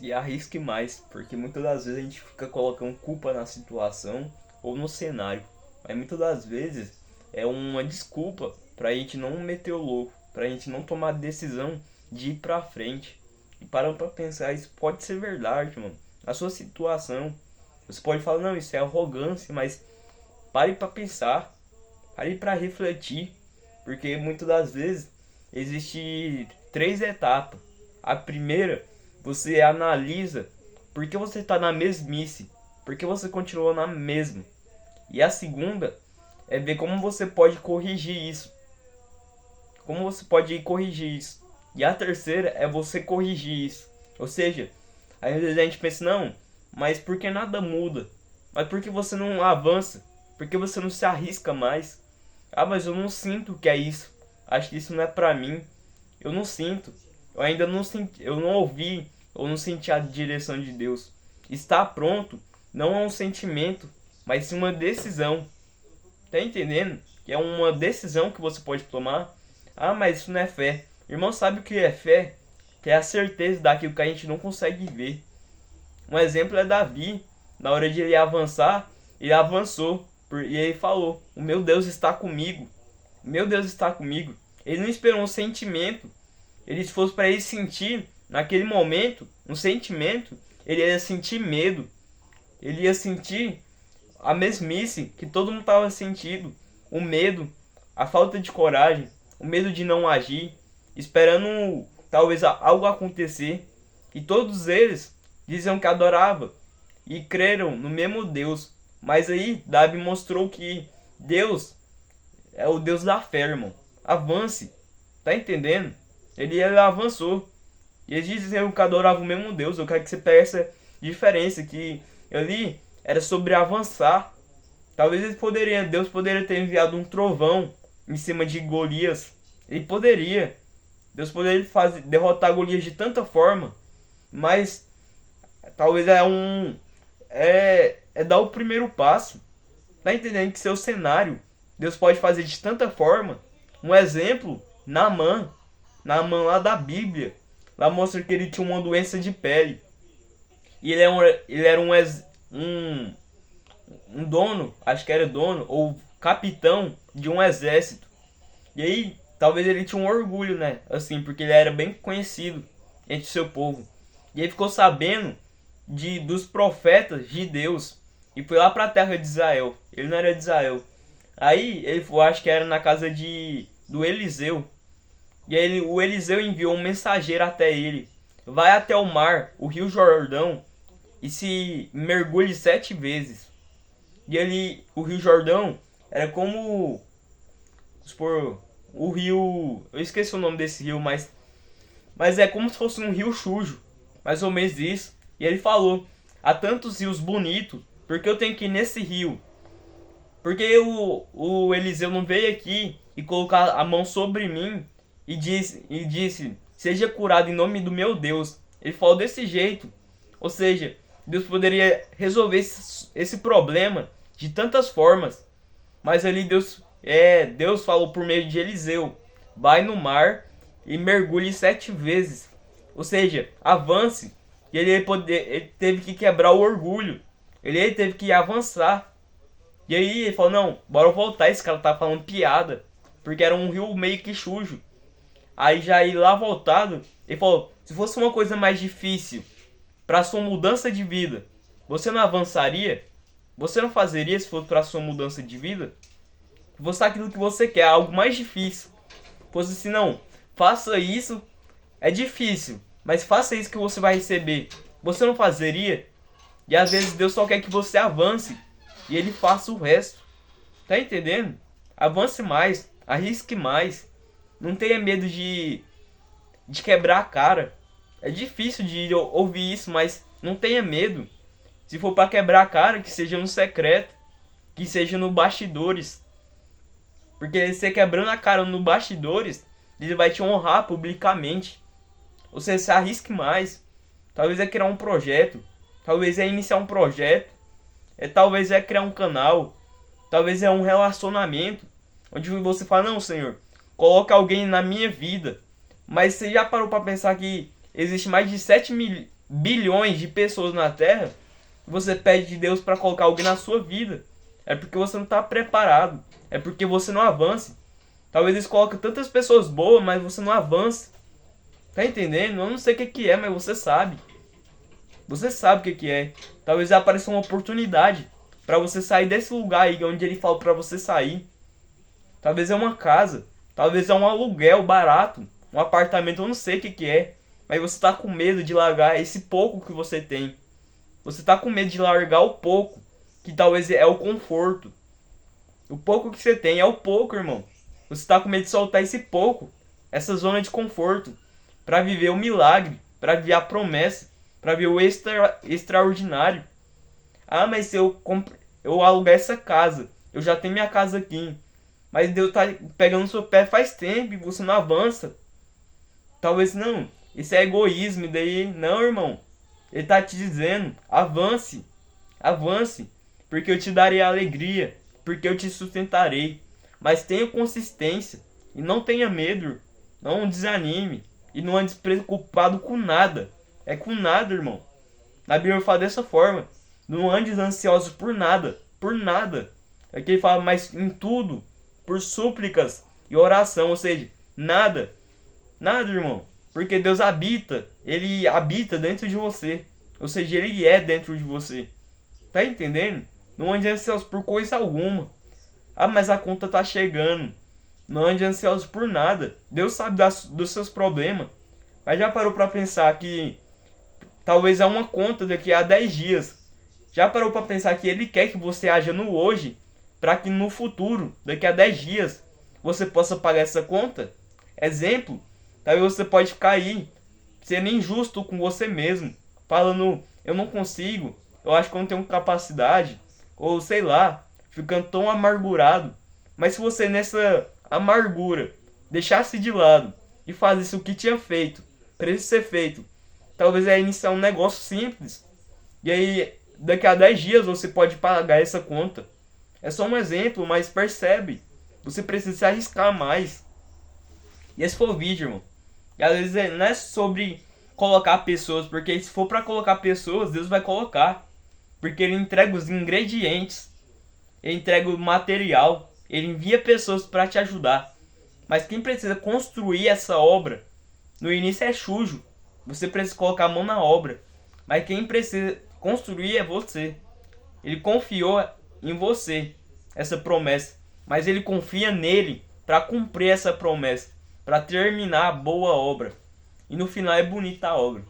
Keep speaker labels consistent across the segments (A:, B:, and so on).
A: e arrisque mais, porque muitas das vezes a gente fica colocando culpa na situação ou no cenário, mas muitas das vezes é uma desculpa pra gente não meter o louco, pra gente não tomar a decisão de ir pra frente. E parando pra pensar, isso pode ser verdade, mano. A sua situação, você pode falar, não, isso é arrogância, mas pare pra pensar, pare pra refletir, porque muitas das vezes existe três etapas. A primeira, você analisa por que você está na mesmice, por que você continua na mesma. E a segunda é ver como você pode corrigir isso. Como você pode corrigir isso. E a terceira é você corrigir isso. Ou seja, às vezes a gente pensa, não, mas por que nada muda? Mas por que você não avança? Por que você não se arrisca mais? Ah, mas eu não sinto que é isso. Acho que isso não é pra mim. Eu não sinto. Eu ainda não senti, eu não ouvi, eu não senti a direção de Deus. Estar pronto não é um sentimento, mas sim uma decisão. Tá entendendo? Que é uma decisão que você pode tomar. Ah, mas isso não é fé. Irmão, sabe o que é fé? Que é a certeza daquilo que a gente não consegue ver. Um exemplo é Davi. Na hora de ele avançar, ele avançou. E ele falou: o meu Deus está comigo. O meu Deus está comigo. Ele não esperou um sentimento. Ele, se fosse para ele sentir, naquele momento, um sentimento, ele ia sentir medo. Ele ia sentir a mesmice que todo mundo estava sentindo. O medo, a falta de coragem, o medo de não agir, esperando talvez algo acontecer. E todos eles diziam que adoravam e creram no mesmo Deus. Mas aí Davi mostrou que Deus é o Deus da fé, irmão. Avance. Tá entendendo? Ele avançou. E eles diziam que adoravam o mesmo Deus. Eu quero que você pegue essa diferença. Que ali era sobre avançar. Talvez Deus poderia ter enviado um trovão em cima de Golias. Ele poderia. Deus poderia derrotar Golias de tanta forma. Mas talvez é dar o primeiro passo. Tá entendendo que seu cenário Deus pode fazer de tanta forma. Um exemplo, Naamã lá da Bíblia. Lá mostra que ele tinha uma doença de pele. E ele era um dono, acho que era dono, ou capitão de um exército. E aí, talvez ele tinha um orgulho, né? Assim, porque ele era bem conhecido entre o seu povo. E ele ficou sabendo dos profetas de Deus. E foi lá para a terra de Israel. Ele não era de Israel. Aí, ele foi, acho que era na casa do Eliseu. E aí, o Eliseu enviou um mensageiro até ele. Vai até o mar, o rio Jordão, e se mergulhe 7 vezes. E ali, o rio Jordão era como, supor, o rio, eu esqueci o nome desse rio, mas é como se fosse um rio sujo, mais ou menos isso. E ele falou: há tantos rios bonitos, porque eu tenho que ir nesse rio? Porque o Eliseu não veio aqui e colocar a mão sobre mim e disse: seja curado em nome do meu Deus. Ele falou desse jeito. Ou seja, Deus poderia resolver esse problema de tantas formas. Mas ali Deus falou por meio de Eliseu: vai no mar e mergulhe 7 vezes. Ou seja, avance. E ele teve que quebrar o orgulho. Ele teve que avançar. E aí ele falou: não, bora voltar, esse cara tá falando piada. Porque era um rio meio que sujo. Aí já ir lá voltado, ele falou: se fosse uma coisa mais difícil para sua mudança de vida, você não avançaria? Você não fazeria se fosse para sua mudança de vida? Você aquilo que você quer, algo mais difícil. Fosse assim, não, faça isso, é difícil, mas faça isso que você vai receber. Você não fazeria? E às vezes Deus só quer que você avance e ele faça o resto. Tá entendendo? Avance mais, arrisque mais. Não tenha medo de quebrar a cara. É difícil de ouvir isso, mas não tenha medo. Se for para quebrar a cara, que seja no secreto, que seja no bastidores. Porque você quebrando a cara no bastidores, ele vai te honrar publicamente. Você se arrisque mais. Talvez é criar um projeto. Talvez é iniciar um projeto. Talvez é criar um canal. Talvez é um relacionamento. Onde você fala: não, Senhor, coloca alguém na minha vida. Mas você já parou para pensar que existe mais de bilhões de pessoas na Terra, você pede de Deus para colocar alguém na sua vida. É porque você não está preparado. É porque você não avança. Talvez eles coloquem tantas pessoas boas, mas você não avança. Tá entendendo? Eu não sei o que é, mas você sabe. Você sabe o que é. Talvez apareça uma oportunidade para você sair desse lugar aí onde ele falou para você sair. Talvez é uma casa. Talvez é um aluguel barato. Um apartamento, eu não sei o que é. Mas você tá com medo de largar esse pouco que você tem. Você tá com medo de largar o pouco. Que talvez é o conforto. O pouco que você tem é o pouco, irmão. Você tá com medo de soltar esse pouco. Essa zona de conforto. Para viver o milagre. Para viver a promessa. Para ver o extraordinário. Ah, mas se eu alugar essa casa. Eu já tenho minha casa aqui. Mas Deus tá pegando seu pé faz tempo e você não avança. Talvez não. Isso é egoísmo. E daí, não, irmão. Ele tá te dizendo, avance. Avance. Porque eu te darei alegria. Porque eu te sustentarei. Mas tenha consistência. E não tenha medo. Não desanime. E não ande preocupado com nada. É com nada, irmão. Na Bíblia fala dessa forma. Não andes ansioso por nada. Por nada. Aqui ele fala, mas em tudo. Por súplicas e oração. Ou seja, nada. Nada, irmão. Porque Deus habita. Ele habita dentro de você. Ou seja, ele é dentro de você. Tá entendendo? Não ande ansioso por coisa alguma. Ah, mas a conta tá chegando. Não ande ansioso por nada. Deus sabe dos seus problemas. Mas já parou pra pensar que talvez há uma conta daqui a 10 dias. Já parou pra pensar que ele quer que você haja no hoje, para que no futuro, daqui a 10 dias, você possa pagar essa conta? Exemplo, talvez você pode ficar aí, sendo injusto com você mesmo, falando, eu não consigo, eu acho que eu não tenho capacidade, ou sei lá, ficando tão amargurado. Mas se você nessa amargura deixasse de lado e fazesse o que tinha feito, precisa ser feito, talvez é iniciar um negócio simples. E aí, daqui a 10 dias você pode pagar essa conta. É só um exemplo, mas percebe. Você precisa se arriscar mais. E esse foi o vídeo, irmão. E às vezes não é sobre colocar pessoas, porque se for para colocar pessoas, Deus vai colocar. Porque Ele entrega os ingredientes. Ele entrega o material. Ele envia pessoas para te ajudar. Mas quem precisa construir essa obra, no início é sujo. Você precisa colocar a mão na obra. Mas quem precisa construir é você. Ele confiou em você essa promessa. Mas ele confia nele para cumprir essa promessa. Para terminar a boa obra. E no final é bonita a obra.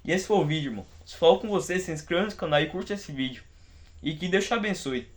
A: E esse foi o vídeo, irmão. Se for com você, se inscreva no canal e curte esse vídeo. E que Deus te abençoe.